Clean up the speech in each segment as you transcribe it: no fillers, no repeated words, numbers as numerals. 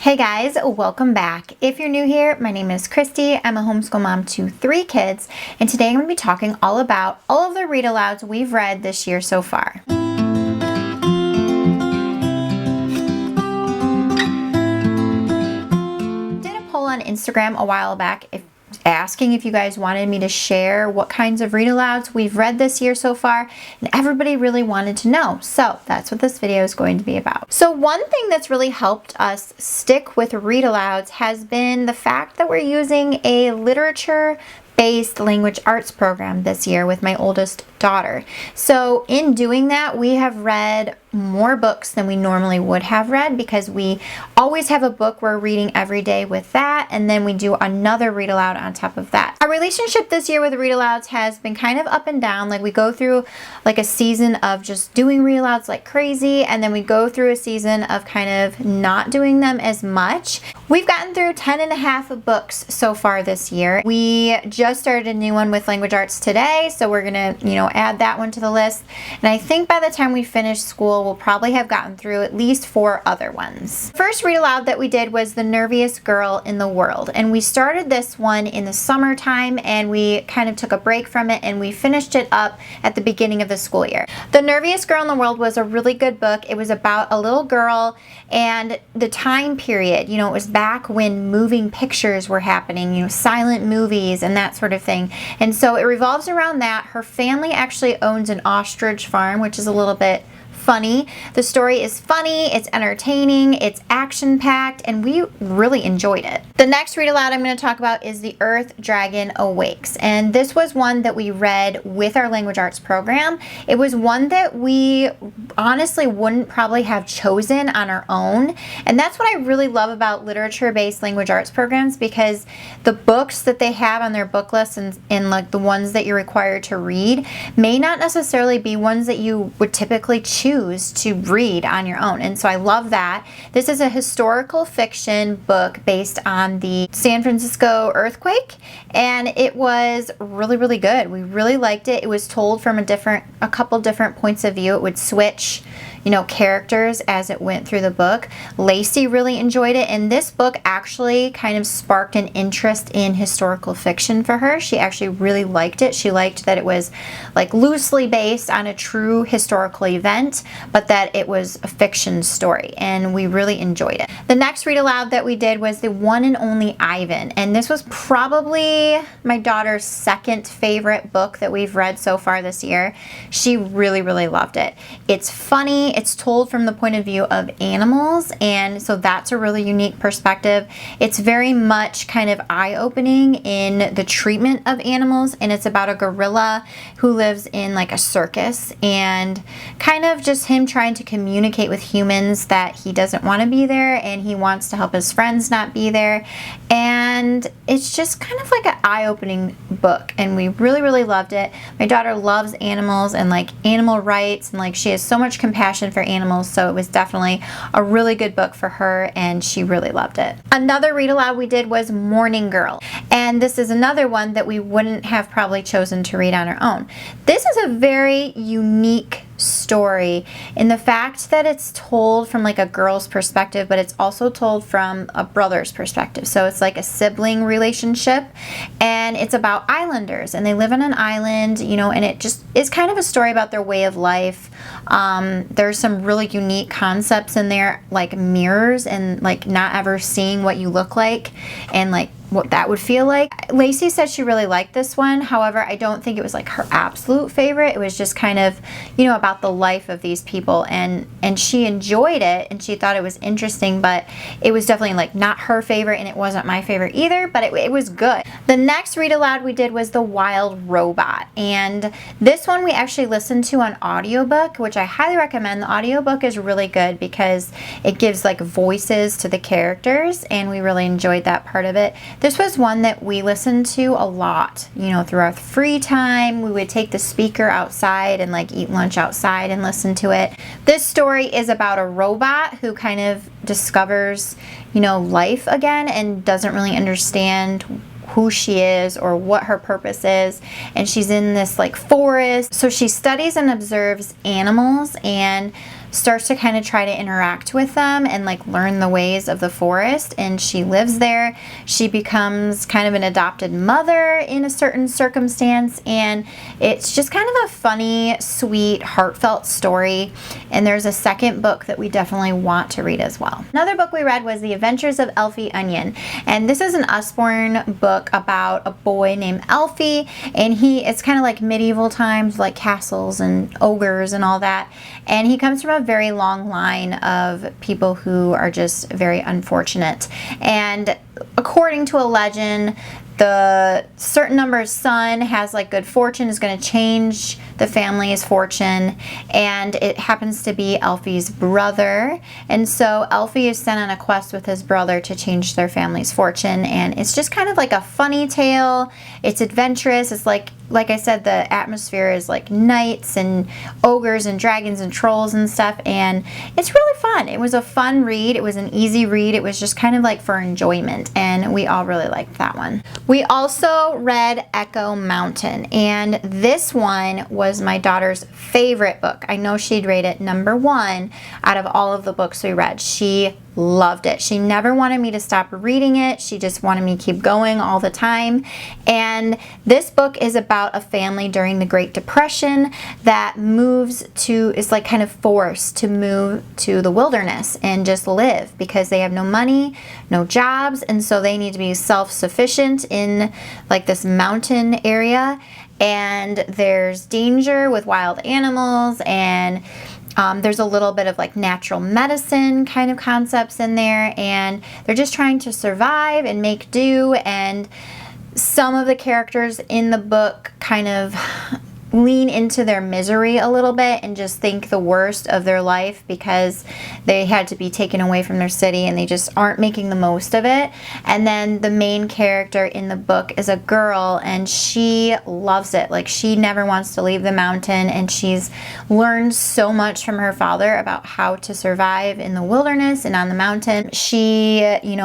Hey guys, welcome back. If you're new here, my name is Christy. I'm a homeschool mom to 3 kids, and today I'm going to be talking all about all of the read alouds we've read this year so far. Did a poll on Instagram a while back asking if you guys wanted me to share what kinds of read alouds we've read this year so far, and everybody really wanted to know. So that's what this video is going to be about. So one thing that's really helped us stick with read alouds has been the fact that we're using a literature-based language arts program this year with my oldest daughter. So in doing that, we have read more books than we normally would have read because we always have a book we're reading every day with that, and then we do another read aloud on top of that. Our relationship this year with read alouds has been kind of up and down. Like we go through like a season of just doing read alouds like crazy, and then we go through a season of kind of not doing them as much. We've gotten through 10 and a half books so far this year. We just started a new one with language arts today, so we're gonna, add that one to the list. And I think by the time we finish school, we'll probably have gotten through at least 4 other ones. First read aloud that we did was The Nerdiest Girl in the World, and we started this one in the summertime, and we kind of took a break from it, and we finished it up at the beginning of the school year. The Nerdiest Girl in the World was a really good book. It was about a little girl and the time period. It was back when moving pictures were happening, silent movies and that sort of thing. And so it revolves around that. Her family actually owns an ostrich farm, which is a little bit funny. The story is funny, it's entertaining, it's action-packed, and we really enjoyed it. The next read aloud I'm going to talk about is The Earth Dragon Awakes, and this was one that we read with our language arts program. It was one that we honestly wouldn't probably have chosen on our own, and that's what I really love about literature-based language arts programs, because the books that they have on their book list and like the ones that you're required to read may not necessarily be ones that you would typically choose to read on your own. And so I love that. This is a historical fiction book based on the San Francisco earthquake, and it was really, really good. We really liked it. It was told from a couple different points of view. It would switch characters as it went through the book. Lacey really enjoyed it, and this book actually kind of sparked an interest in historical fiction for her. She actually really liked it. She liked that it was like loosely based on a true historical event, but that it was a fiction story, and we really enjoyed it. The next read aloud that we did was The One and Only Ivan, and this was probably my daughter's second favorite book that we've read so far this year. She really, really loved it. It's funny. It's told from the point of view of animals, and so that's a really unique perspective. It's very much kind of eye-opening in the treatment of animals, and it's about a gorilla who lives in like a circus, and kind of just him trying to communicate with humans that he doesn't want to be there, and he wants to help his friends not be there. And it's just kind of like an eye-opening book, and we really, really loved it. My daughter loves animals and like animal rights, and like she has so much compassion for animals, so it was definitely a really good book for her, and she really loved it. Another read aloud we did was Morning Girl, and this is another one that we wouldn't have probably chosen to read on our own. This is a very unique story in the fact that it's told from like a girl's perspective, but it's also told from a brother's perspective. So it's like a sibling relationship, and it's about islanders, and they live on an island, and it just is kind of a story about their way of life. There's some really unique concepts in there, like mirrors and like not ever seeing what you look like and like what that would feel like. Lacey said she really liked this one. However, I don't think it was like her absolute favorite. It was just kind of, about the life of these people, and she enjoyed it, and she thought it was interesting, but it was definitely like not her favorite, and it wasn't my favorite either, but it was good. The next read aloud we did was The Wild Robot, and this one we actually listened to on audiobook, which I highly recommend. The audiobook is really good because it gives like voices to the characters, and we really enjoyed that part of it. This was one that we listened to a lot, through our free time. We would take the speaker outside and like eat lunch outside and listen to it. This story is about a robot who kind of discovers, life again, and doesn't really understand who she is or what her purpose is, and she's in this like forest. So she studies and observes animals, and starts to kind of try to interact with them and like learn the ways of the forest, and she lives there. She becomes kind of an adopted mother in a certain circumstance, and it's just kind of a funny, sweet, heartfelt story. And there's a second book that we definitely want to read as well. Another book we read was The Adventures of Elfie Onion, and this is an Usborne book about a boy named Elfie, and it's kind of like medieval times, like castles and ogres and all that, and he comes from a very long line of people who are just very unfortunate. And according to a legend, the certain number's son has like good fortune, is going to change the family's fortune, and it happens to be Elfie's brother. And so Elfie is sent on a quest with his brother to change their family's fortune, and it's just kind of like a funny tale. It's adventurous. It's like I said, the atmosphere is like knights and ogres and dragons and trolls and stuff, and it's really fun. It was a fun read. It was an easy read. It was just kind of like for enjoyment, and we all really liked that one. We also read Ekko Mountain, and this one was my daughter's favorite book. I know she'd rate it #1 out of all of the books we read. She loved it. She never wanted me to stop reading it. She just wanted me to keep going all the time. And this book is about a family during the Great Depression that is like kind of forced to move to the wilderness and just live because they have no money, no jobs, and so they need to be self-sufficient in like this mountain area. And there's danger with wild animals, and there's a little bit of like natural medicine kind of concepts in there, and they're just trying to survive and make do. And some of the characters in the book kind of lean into their misery a little bit and just think the worst of their life because they had to be taken away from their city and they just aren't making the most of it. And then the main character in the book is a girl, and she loves it. Like, she never wants to leave the mountain, and she's learned so much from her father about how to survive in the wilderness and on the mountain. She,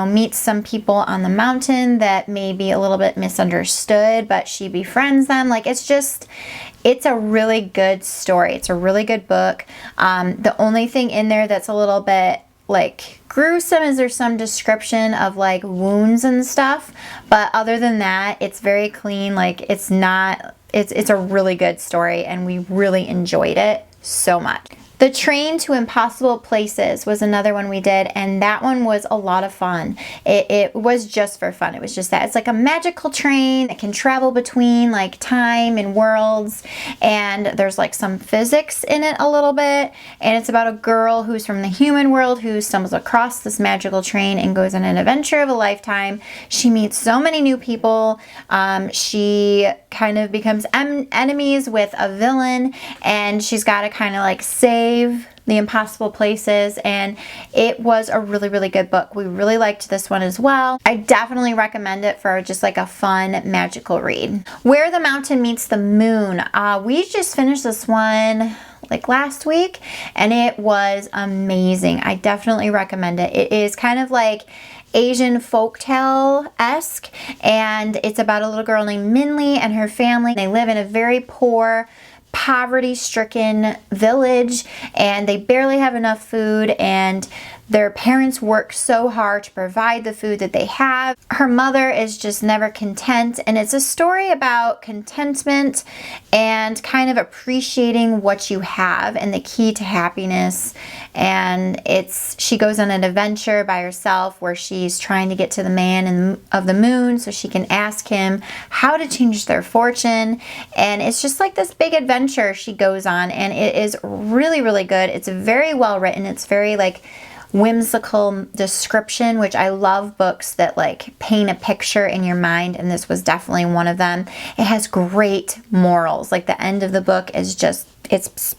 meets some people on the mountain that may be a little bit misunderstood, but she befriends them. Like, it's a really good story. It's a really good book. The only thing in there that's a little bit like gruesome is there's some description of like wounds and stuff. But other than that, it's very clean. Like, it's a really good story, and we really enjoyed it so much. The Train to Impossible Places was another one we did, and that one was a lot of fun. It was just for fun. It was just that. It's like a magical train that can travel between like time and worlds, and there's like some physics in it a little bit, and it's about a girl who's from the human world who stumbles across this magical train and goes on an adventure of a lifetime. She meets so many new people. She kind of becomes enemies with a villain, and she's got to kind of like save the impossible places, and it was a really, really good book. We really liked this one as well. I definitely recommend it for just like a fun magical read. Where the Mountain Meets the Moon. We just finished this one like last week, and it was amazing. I definitely recommend it. It is kind of like Asian folktale-esque, and it's about a little girl named Minli and her family. They live in a very poor, poverty-stricken village, and they barely have enough food, and their parents work so hard to provide the food that they have. Her mother is just never content, and it's a story about contentment and kind of appreciating what you have and the key to happiness. And she goes on an adventure by herself where she's trying to get to the man of the moon so she can ask him how to change their fortune. And it's just like this big adventure she goes on, and it is really, really good. It's very well written. It's very like whimsical description, which I love books that like paint a picture in your mind, and this was definitely one of them. It has great morals. Like, the end of the book is just, it's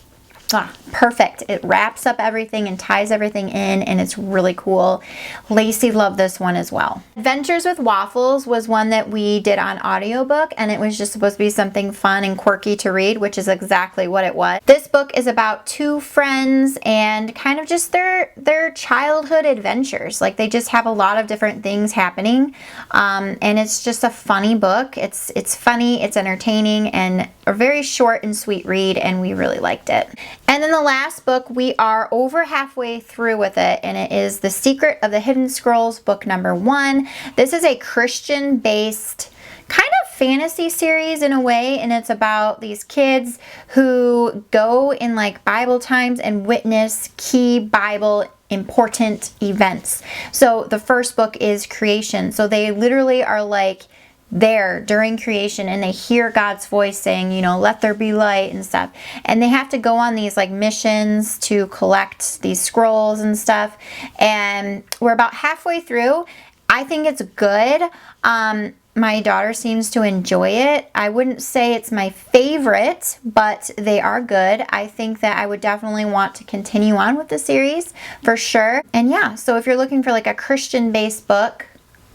perfect. It wraps up everything and ties everything in, and it's really cool. Lacey loved this one as well. Adventures with Waffles was one that we did on audiobook, and it was just supposed to be something fun and quirky to read, which is exactly what it was. This book is about two friends and kind of just their childhood adventures. Like, they just have a lot of different things happening, and it's just a funny book. It's funny, it's entertaining, and a very short and sweet read, and we really liked it. And then the last book, we are over halfway through with it, and it is The Secret of the Hidden Scrolls, book number 1. This is a Christian-based kind of fantasy series in a way, and it's about these kids who go in like Bible times and witness key Bible important events. So the first book is creation. So they literally are like there during creation, and they hear God's voice saying, you know, let there be light and stuff. And they have to go on these like missions to collect these scrolls and stuff. And we're about halfway through. I think it's good. My daughter seems to enjoy it. I wouldn't say it's my favorite, but they are good. I think that I would definitely want to continue on with the series for sure. And yeah, so if you're looking for like a Christian-based book,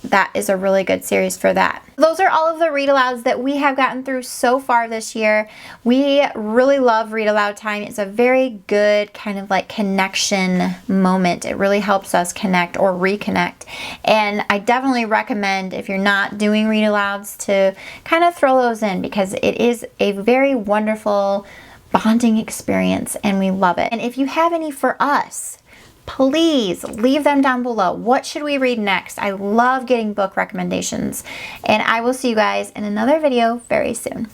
that is a really good series for that. Those are all of the read alouds that we have gotten through so far this year. We really love read aloud time. It's a very good kind of like connection moment. It really helps us connect or reconnect. And I definitely recommend, if you're not doing read alouds, to kind of throw those in, because it is a very wonderful bonding experience and we love it. And if you have any for us, please leave them down below. What should we read next? I love getting book recommendations. And I will see you guys in another video very soon.